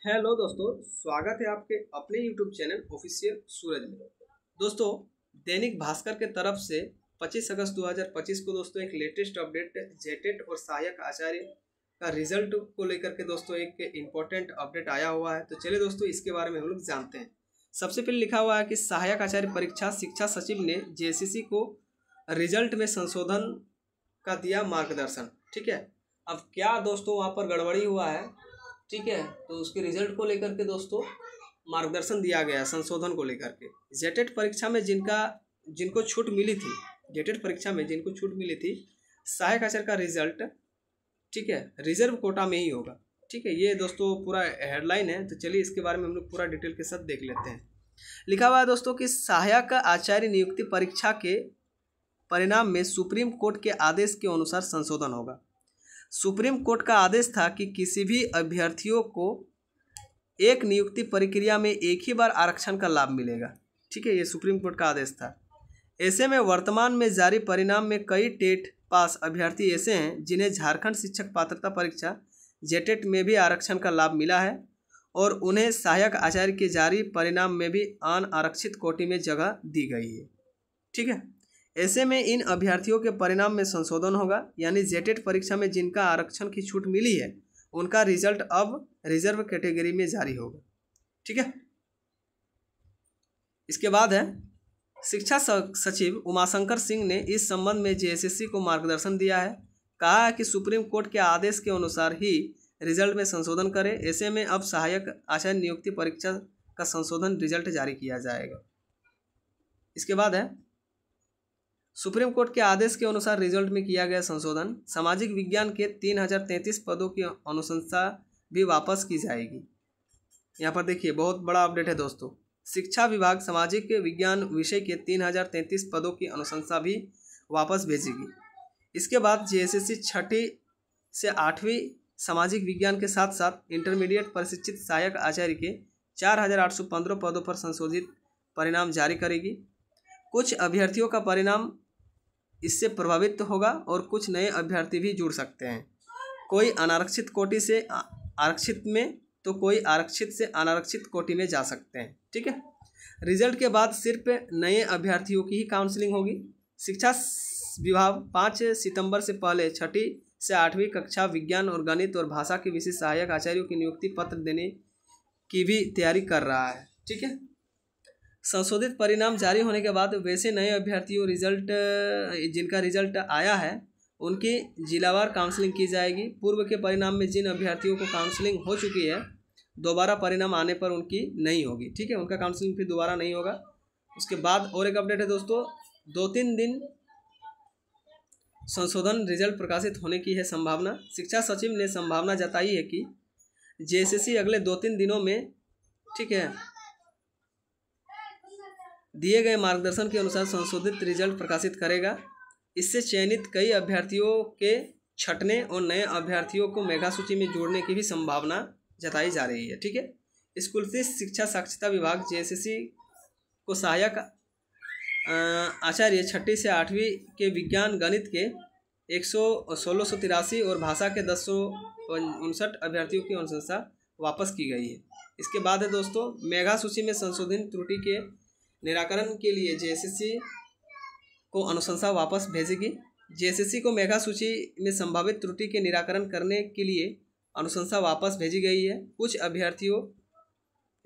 Hello दोस्तों, स्वागत है आपके अपने YouTube चैनल ऑफिशियल सूरज में। दोस्तों, दैनिक भास्कर के तरफ से 25 अगस्त 2025 को दोस्तों एक लेटेस्ट अपडेट जेटेट और सहायक आचार्य का रिजल्ट को लेकर के दोस्तों एक इम्पोर्टेंट अपडेट आया हुआ है। तो चलिए दोस्तों इसके बारे में हम लोग जानते हैं। सबसे पहले लिखा हुआ है कि सहायक आचार्य परीक्षा शिक्षा सचिव ने JCC को रिजल्ट में संशोधन का दिया मार्गदर्शन। ठीक है, अब क्या दोस्तों वहाँ पर गड़बड़ी हुआ है, ठीक है, तो उसके रिजल्ट को लेकर के दोस्तों मार्गदर्शन दिया गया संशोधन को लेकर के। जेटेट परीक्षा में जिनको छूट मिली थी, जेटेट परीक्षा में जिनको छूट मिली थी, सहायक आचार्य का रिजल्ट, ठीक है, रिजर्व कोटा में ही होगा। ठीक है, ये दोस्तों पूरा हेडलाइन है। तो चलिए इसके बारे में हम लोग पूरा डिटेल के साथ देख लेते हैं। लिखा हुआ है दोस्तों कि सहायक आचार्य नियुक्ति परीक्षा के परिणाम में सुप्रीम कोर्ट के आदेश के अनुसार संशोधन होगा। सुप्रीम कोर्ट का आदेश था कि किसी भी अभ्यर्थियों को एक नियुक्ति प्रक्रिया में एक ही बार आरक्षण का लाभ मिलेगा। ठीक है, ये सुप्रीम कोर्ट का आदेश था। ऐसे में वर्तमान में जारी परिणाम में कई टेट पास अभ्यर्थी ऐसे हैं जिन्हें झारखंड शिक्षक पात्रता परीक्षा जेटेट में भी आरक्षण का लाभ मिला है और उन्हें सहायक आचार्य के जारी परिणाम में भी अनारक्षित कोटि में जगह दी गई है। ठीक है, ऐसे में इन अभ्यर्थियों के परिणाम में संशोधन होगा, यानी जेटेट परीक्षा में जिनका आरक्षण की छूट मिली है उनका रिजल्ट अब रिजर्व कैटेगरी में जारी होगा। ठीक है, इसके बाद है शिक्षा सचिव उमाशंकर सिंह ने इस संबंध में JSSC को मार्गदर्शन दिया है। कहा है कि सुप्रीम कोर्ट के आदेश के अनुसार ही रिजल्ट में संशोधन करें। ऐसे में अब सहायक आचार्य नियुक्ति परीक्षा का संशोधन रिजल्ट जारी किया जाएगा। इसके बाद है सुप्रीम कोर्ट के आदेश के अनुसार रिजल्ट में किया गया संशोधन। सामाजिक विज्ञान के 3033 पदों की अनुशंसा भी वापस की जाएगी। यहाँ पर देखिए बहुत बड़ा अपडेट है दोस्तों। शिक्षा विभाग सामाजिक विज्ञान विषय के 3033 पदों की अनुशंसा भी वापस भेजेगी। इसके बाद JSSC 6ठी से 8वीं सामाजिक विज्ञान के साथ साथ इंटरमीडिएट प्रशिक्षित सहायक आचार्य के 4815 पदों पर संशोधित परिणाम जारी करेगी। कुछ अभ्यर्थियों का परिणाम इससे प्रभावित होगा और कुछ नए अभ्यर्थी भी जुड़ सकते हैं। कोई अनारक्षित कोटि से आरक्षित में तो कोई आरक्षित से अनारक्षित कोटि में जा सकते हैं। ठीक है, रिजल्ट के बाद सिर्फ नए अभ्यर्थियों की ही काउंसलिंग होगी। शिक्षा विभाग 5 सितंबर से पहले 6ठी से 8वीं कक्षा विज्ञान और गणित और भाषा के विशेष सहायक आचार्यों की नियुक्ति पत्र देने की भी तैयारी कर रहा है। ठीक है, संशोधित परिणाम जारी होने के बाद वैसे नए अभ्यर्थियों जिनका रिजल्ट आया है उनकी जिलावार काउंसलिंग की जाएगी। पूर्व के परिणाम में जिन अभ्यर्थियों को काउंसलिंग हो चुकी है दोबारा परिणाम आने पर उनकी नहीं होगी। ठीक है, उनका काउंसलिंग फिर दोबारा नहीं होगा। उसके बाद और एक अपडेट है दोस्तों, 2-3 दिन संशोधन रिजल्ट प्रकाशित होने की है संभावना। शिक्षा सचिव ने संभावना जताई है कि JSSC अगले 2-3 दिनों में, ठीक है, दिए गए मार्गदर्शन के अनुसार संशोधित रिजल्ट प्रकाशित करेगा। इससे चयनित कई अभ्यर्थियों के छंटने और नए अभ्यर्थियों को मेगा सूची में जोड़ने की भी संभावना जताई जा रही है। ठीक है, स्कूल से शिक्षा साक्षरता विभाग JSSC को सहायक आचार्य 6ठी से 8वीं के विज्ञान गणित के 1683 और भाषा के 1059 अभ्यर्थियों की अनुशंसा वापस की गई है। इसके बाद है दोस्तों मेगा सूची में संशोधन त्रुटि के निराकरण के लिए JSSC को अनुशंसा वापस भेजेगी। JSSC को मेगा सूची में संभावित त्रुटि के निराकरण करने के लिए अनुशंसा वापस भेजी गई है। कुछ अभ्यर्थियों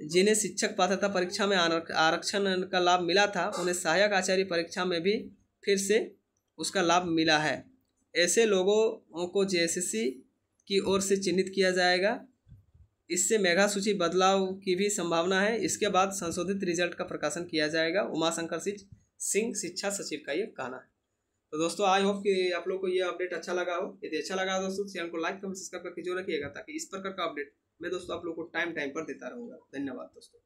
जिन्हें शिक्षक पात्रता परीक्षा में आरक्षण का लाभ मिला था उन्हें सहायक आचार्य परीक्षा में भी फिर से उसका लाभ मिला है। ऐसे लोगों को JSSC की ओर से चिन्हित किया जाएगा। इससे मेगा सूची बदलाव की भी संभावना है। इसके बाद संशोधित रिजल्ट का प्रकाशन किया जाएगा। उमाशंकर सिंह शिक्षा सचिव का ये कहना है। तो दोस्तों आई होप कि आप लोग को ये अपडेट अच्छा लगा हो। यदि अच्छा लगा दोस्तों चैनल को लाइक कमेंट सब्सक्राइब करके जरूर रखिएगा ताकि इस प्रकार का अपडेट मैं दोस्तों आप लोग को टाइम पर देता रहूँगा। धन्यवाद दोस्तों।